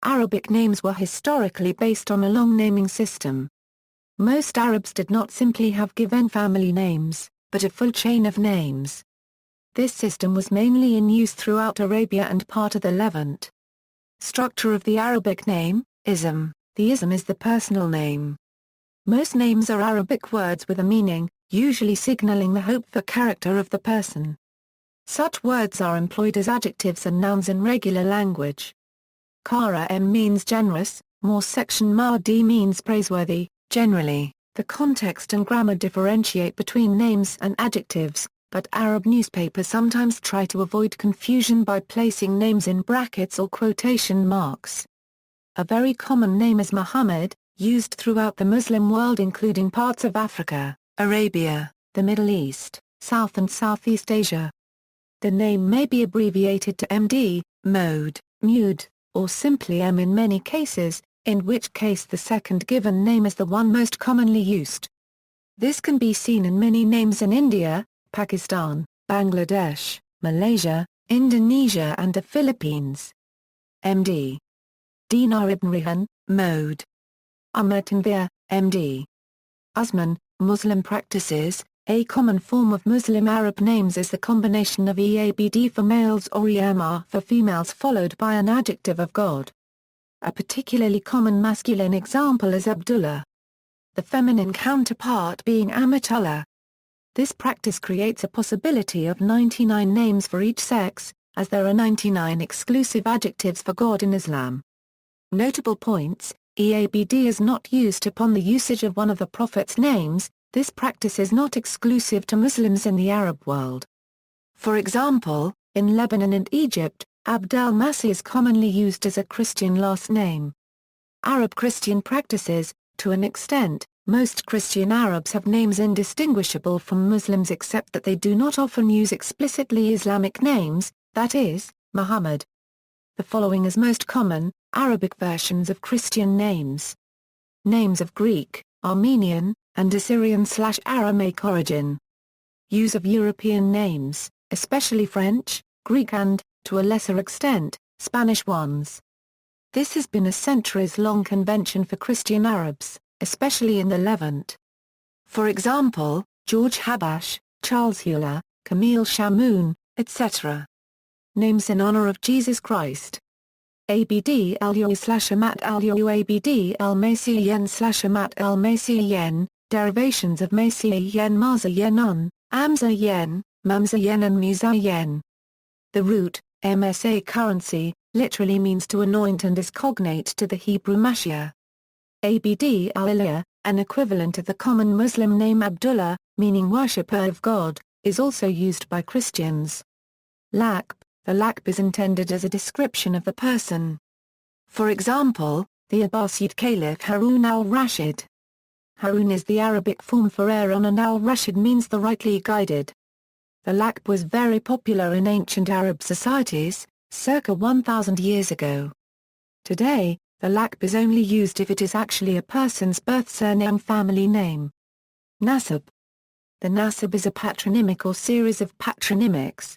Arabic names were historically based on a long naming system. Most Arabs did not simply have given family names, but a full chain of names. This system was mainly in use throughout Arabia and part of the Levant. Structure of the Arabic name, ism. The ism is the personal name. Most names are Arabic words with a meaning, usually signaling the hope for character of the person. Such words are employed as adjectives and nouns in regular language. Kara M means generous, more section ma D means praiseworthy. Generally, the context and grammar differentiate between names and adjectives, but Arab newspapers sometimes try to avoid confusion by placing names in brackets or quotation marks. A very common name is Muhammad, used throughout the Muslim world including parts of Africa, Arabia, the Middle East, South and Southeast Asia. The name may be abbreviated to MD, Mode, Mude, or simply M in many cases, in which case the second given name is the one most commonly used. This can be seen in many names in India, Pakistan, Bangladesh, Malaysia, Indonesia and the Philippines. MD. Dinar ibn Rihan, Mode. Umar Tanvir, MD. Usman, Muslim practices. A common form of Muslim Arab names is the combination of EABD for males or EMR for females followed by an adjective of God. A particularly common masculine example is Abdullah. The feminine counterpart being Amatullah. This practice creates a possibility of 99 names for each sex, as there are 99 exclusive adjectives for God in Islam. Notable points: EABD is not used upon the usage of one of the Prophet's names. This practice is not exclusive to Muslims in the Arab world. For example, in Lebanon and Egypt, Abd al-Masih is commonly used as a Christian last name. Arab Christian practices: to an extent, most Christian Arabs have names indistinguishable from Muslims except that they do not often use explicitly Islamic names, that is, Muhammad. The following is most common, Arabic versions of Christian names. Names of Greek, Armenian, and Assyrian/Aramaic origin. Use of European names, especially French, Greek and, to a lesser extent, Spanish ones. This has been a centuries-long convention for Christian Arabs, especially in the Levant. For example, George Habash, Charles Hula, Camille Shamoun, etc. Names in honor of Jesus Christ. Abd al-Yu/Amat al-Yu Abd al-Masih/Amat al-Masih, derivations of Masih Maza Yenun, Amza Yen, Mamza Yen and Musa Yen. The root, MSA currency, literally means to anoint and is cognate to the Hebrew Mashiach. Abd al-Ilah, an equivalent of the common Muslim name Abdullah, meaning worshipper of God, is also used by Christians. Laqab, the laqab is intended as a description of the person. For example, the Abbasid Caliph Harun al-Rashid. Harun is the Arabic form for Aaron and al-Rashid means the rightly guided. The laqab was very popular in ancient Arab societies, circa 1,000 years ago. Today, the laqab is only used if it is actually a person's birth surname family name. Nasab. The nasab is a patronymic or series of patronymics.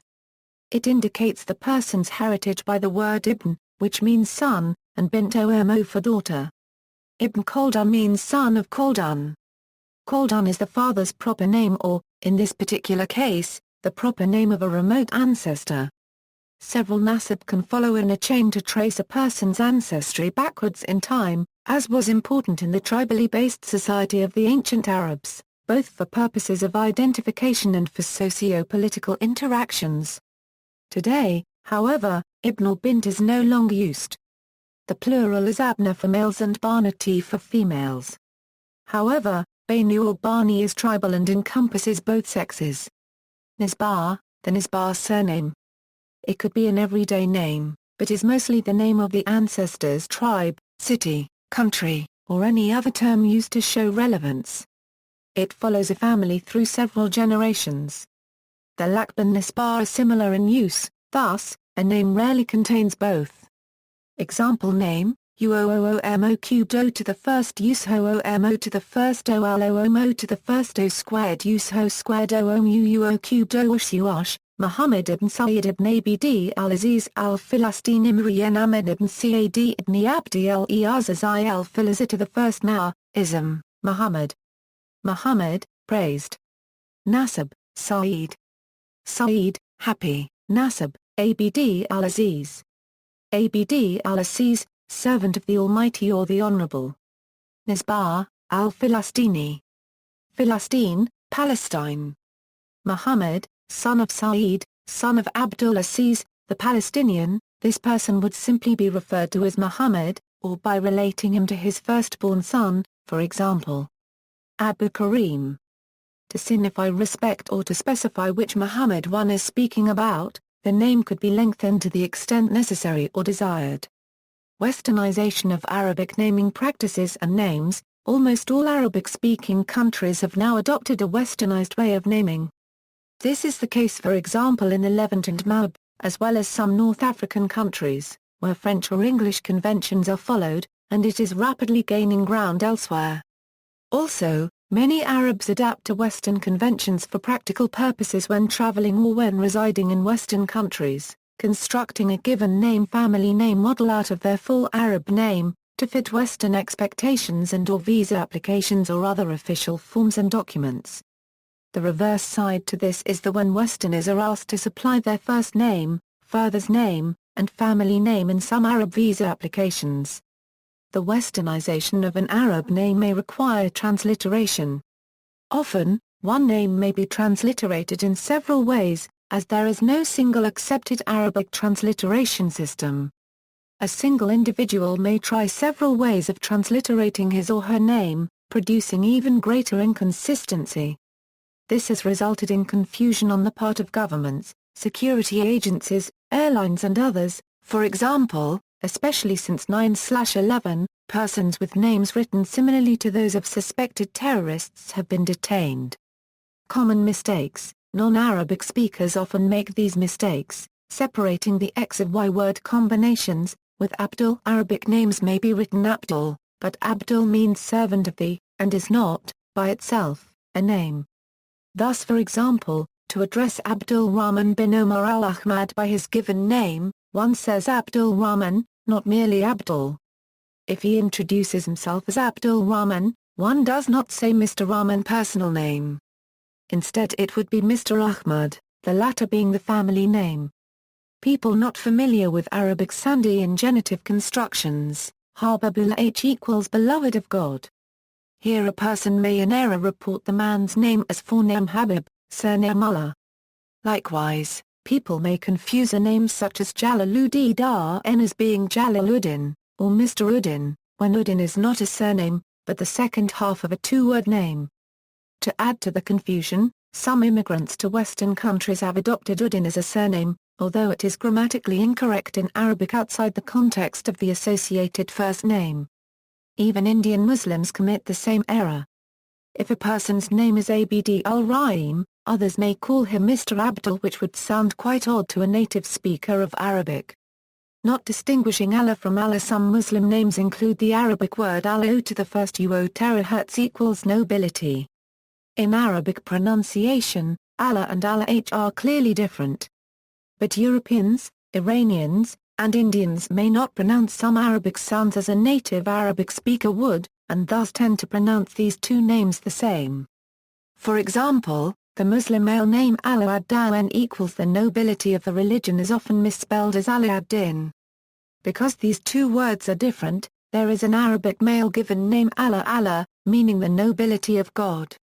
It indicates the person's heritage by the word ibn, which means son, and bint omo for daughter. Ibn Khaldun means son of Khaldun. Khaldun is the father's proper name or, in this particular case, the proper name of a remote ancestor. Several nasab can follow in a chain to trace a person's ancestry backwards in time, as was important in the tribally based society of the ancient Arabs, both for purposes of identification and for socio-political interactions. Today, however, ibn or bint is no longer used. The plural is abna for males and banati for females. However, Banu or Bani is tribal and encompasses both sexes. Nisbah, the Nisbah surname. It could be an everyday name, but is mostly the name of the ancestor's tribe, city, country, or any other term used to show relevance. It follows a family through several generations. The laqab and nisbah are similar in use, thus, a name rarely contains both. Example name, Uoomo cubed O to the first use Hoomo to the first Oloomo to the first O squared use Ho squared Oomu cubed O Ush Muhammad ibn Sa'id ibn Abd al-Aziz al-Filastini Imriyan Ahmed ibn Sa'id ibn Abdi al-Azizi al-Filazi. To the first ism, Muhammad. Muhammad, praised. Nasab, Sa'id. Sa'id, happy. Nasab, Abd al-Aziz. Abd al-Aziz, servant of the Almighty or the Honorable. Nisbah, al-Filastini. Philistine, Palestine. Muhammad, son of Sa'id, son of Abdul Aziz, the Palestinian. This person would simply be referred to as Muhammad, or by relating him to his firstborn son, for example, Abu Karim. To signify respect or to specify which Muhammad one is speaking about, the name could be lengthened to the extent necessary or desired. Westernization of Arabic naming practices and names. Almost all Arabic-speaking countries have now adopted a westernized way of naming. This is the case for example in the Levant and Maghreb, as well as some North African countries, where French or English conventions are followed, and it is rapidly gaining ground elsewhere. Also, many Arabs adapt to Western conventions for practical purposes when traveling or when residing in Western countries, constructing a given name family name model out of their full Arab name, to fit Western expectations and/or visa applications or other official forms and documents. The reverse side to this is that when Westerners are asked to supply their first name, father's name, and family name in some Arab visa applications, the Westernization of an Arab name may require transliteration. Often, one name may be transliterated in several ways, as there is no single accepted Arabic transliteration system. A single individual may try several ways of transliterating his or her name, producing even greater inconsistency. This has resulted in confusion on the part of governments, security agencies, airlines and others. For example, especially since 9/11, persons with names written similarly to those of suspected terrorists have been detained. Common mistakes. Non-Arabic speakers often make these mistakes, separating the X and Y word combinations. With Abdul, Arabic names may be written Abdul, but Abdul means servant of the, and is not, by itself, a name. Thus for example, to address Abdul Rahman bin Omar al-Ahmad by his given name, one says Abdul Rahman, not merely Abdul. If he introduces himself as Abdul Rahman, one does not say Mr. Rahman personal name. Instead it would be Mr. Ahmad, the latter being the family name. People not familiar with Arabic Sandi and genitive constructions, Habibullah H equals beloved of God. Here a person may in error report the man's name as forename Habib, surname Allah. Likewise, people may confuse a name such as Jalaluddin as being Jalaluddin, or Mr. Uddin, when Uddin is not a surname, but the second half of a two-word name. To add to the confusion, some immigrants to Western countries have adopted Uddin as a surname, although it is grammatically incorrect in Arabic outside the context of the associated first name. Even Indian Muslims commit the same error. If a person's name is Abd al-Rahim, others may call him Mr. Abdul, which would sound quite odd to a native speaker of Arabic. Not distinguishing Allah from Allah, some Muslim names include the Arabic word Allah to the first uo terahertz equals nobility. In Arabic pronunciation, Allah and Allah are clearly different. But Europeans, Iranians, and Indians may not pronounce some Arabic sounds as a native Arabic speaker would, and thus tend to pronounce these two names the same. For example, the Muslim male name Allah ad-Din equals the nobility of the religion is often misspelled as Allah ad-Din. Because these two words are different, there is an Arabic male given name Allah, meaning the nobility of God.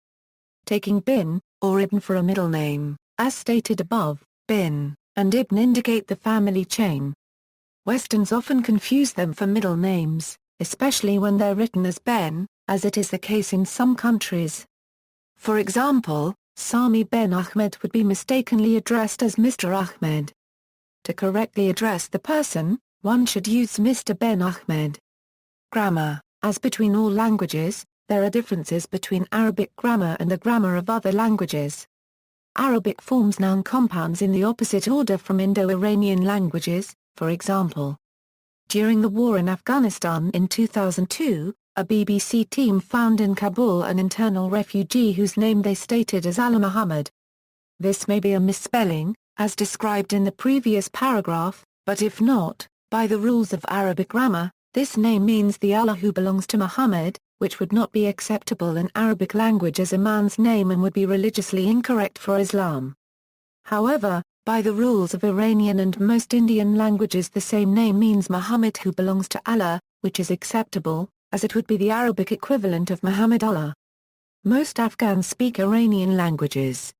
Taking bin, or ibn for a middle name, as stated above, bin and ibn indicate the family chain. Westerns often confuse them for middle names, especially when they're written as Ben, as it is the case in some countries. For example, Sami Ben Ahmed would be mistakenly addressed as Mr. Ahmed. To correctly address the person, one should use Mr. Ben Ahmed. Grammar. As between all languages, there are differences between Arabic grammar and the grammar of other languages. Arabic forms noun compounds in the opposite order from Indo-Iranian languages, for example. During the war in Afghanistan in 2002, a BBC team found in Kabul an internal refugee whose name they stated as Allah Muhammad. This may be a misspelling, as described in the previous paragraph, but if not, by the rules of Arabic grammar, this name means the Allah who belongs to Muhammad, which would not be acceptable in Arabic language as a man's name and would be religiously incorrect for Islam. However, by the rules of Iranian and most Indian languages the same name means Muhammad who belongs to Allah, which is acceptable, as it would be the Arabic equivalent of Muhammad Allah. Most Afghans speak Iranian languages.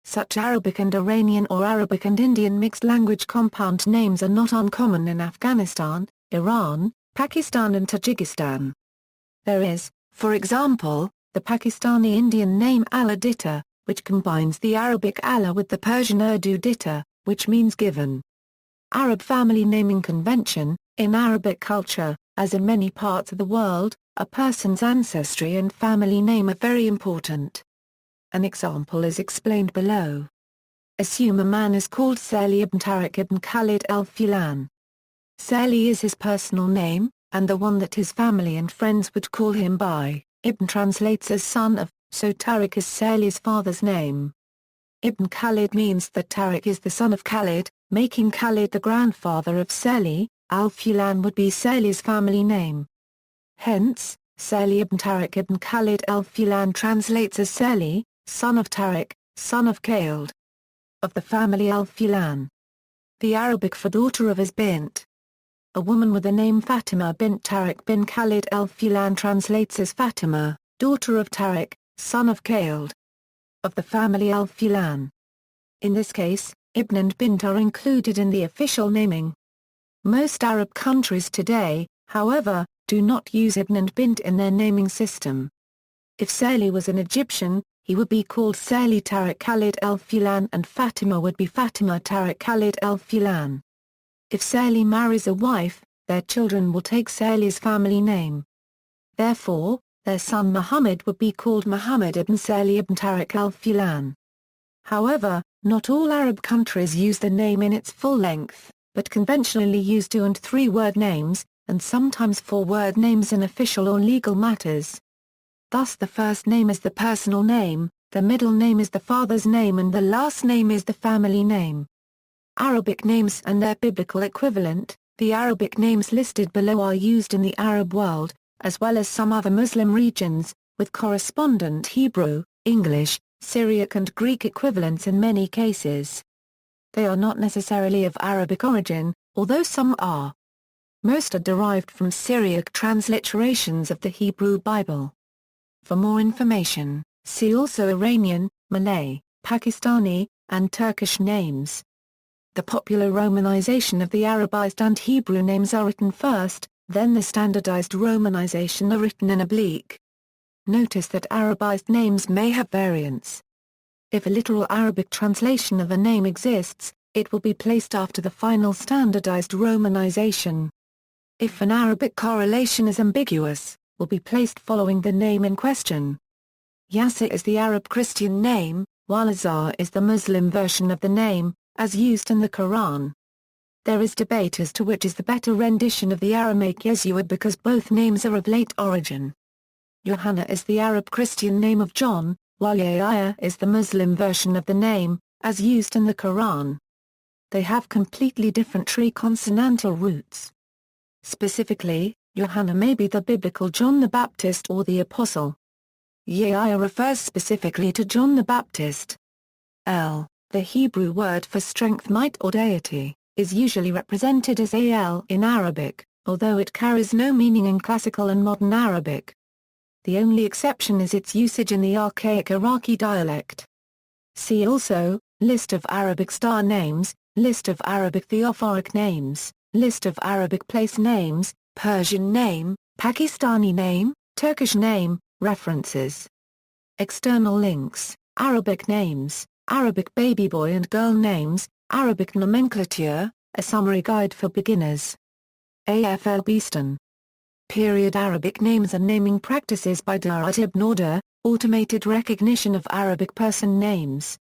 Such Arabic and Iranian or Arabic and Indian mixed language compound names are not uncommon in Afghanistan, Iran, Pakistan and Tajikistan. There is, for example, the Pakistani Indian name Allah Ditta, which combines the Arabic Allah with the Persian Urdu Ditta, which means given. Arab family naming convention. In Arabic culture, as in many parts of the world, a person's ancestry and family name are very important. An example is explained below. Assume a man is called Salih ibn Tariq ibn Khalid al-Fulan. Salih is his personal name, and the one that his family and friends would call him by. Ibn translates as son of, so Tariq is Salih's father's name. Ibn Khalid means that Tariq is the son of Khalid, making Khalid the grandfather of Salih. Al-Fulan would be Salih's family name. Hence, Salih ibn Tariq ibn Khalid al-Fulan translates as Salih, son of Tariq, son of Khalid. Of the family al-Fulan. The Arabic for daughter of is bint. A woman with the name Fatima bint Tariq bin Khalid al-Fulan translates as Fatima, daughter of Tariq, son of Khalid. Of the family al-Fulan. In this case, ibn and bint are included in the official naming. Most Arab countries today, however, do not use ibn and bint in their naming system. If Salih was an Egyptian, he would be called Salih Tariq Khalid al-Fulan and Fatima would be Fatima Tariq Khalid al-Fulan. If Salih marries a wife, their children will take Salih's family name. Therefore, their son Muhammad would be called Muhammad ibn Salih ibn Tariq al-Fulan. However, not all Arab countries use the name in its full length, but conventionally use 2- and 3-word names, and sometimes 4-word names in official or legal matters. Thus the first name is the personal name, the middle name is the father's name and the last name is the family name. Arabic names and their biblical equivalent. The Arabic names listed below are used in the Arab world, as well as some other Muslim regions, with correspondent Hebrew, English, Syriac and Greek equivalents in many cases. They are not necessarily of Arabic origin, although some are. Most are derived from Syriac transliterations of the Hebrew Bible. For more information, see also Iranian, Malay, Pakistani, and Turkish names. The popular Romanization of the Arabized and Hebrew names are written first, then the standardized Romanization are written in oblique. Notice that Arabized names may have variants. If a literal Arabic translation of a name exists, it will be placed after the final standardized Romanization. If an Arabic correlation is ambiguous, will be placed following the name in question. Yasser is the Arab Christian name, while Azar is the Muslim version of the name, as used in the Quran. There is debate as to which is the better rendition of the Aramaic Yeshua because both names are of late origin. Yohanna is the Arab Christian name of John, while Yahya is the Muslim version of the name, as used in the Quran. They have completely different tree-consonantal roots. Specifically, Yohanna may be the biblical John the Baptist or the Apostle. Yahya refers specifically to John the Baptist. The Hebrew word for strength, might or deity, is usually represented as Al in Arabic, although it carries no meaning in classical and modern Arabic. The only exception is its usage in the archaic Iraqi dialect. See also, List of Arabic star names, List of Arabic theophoric names, List of Arabic place names, Persian name, Pakistani name, Turkish name, references. External links, Arabic names, Arabic baby boy and girl names, Arabic nomenclature, a summary guide for beginners. AFL Beeston. Period Arabic names and naming practices by Darat ibn Order, automated recognition of Arabic person names.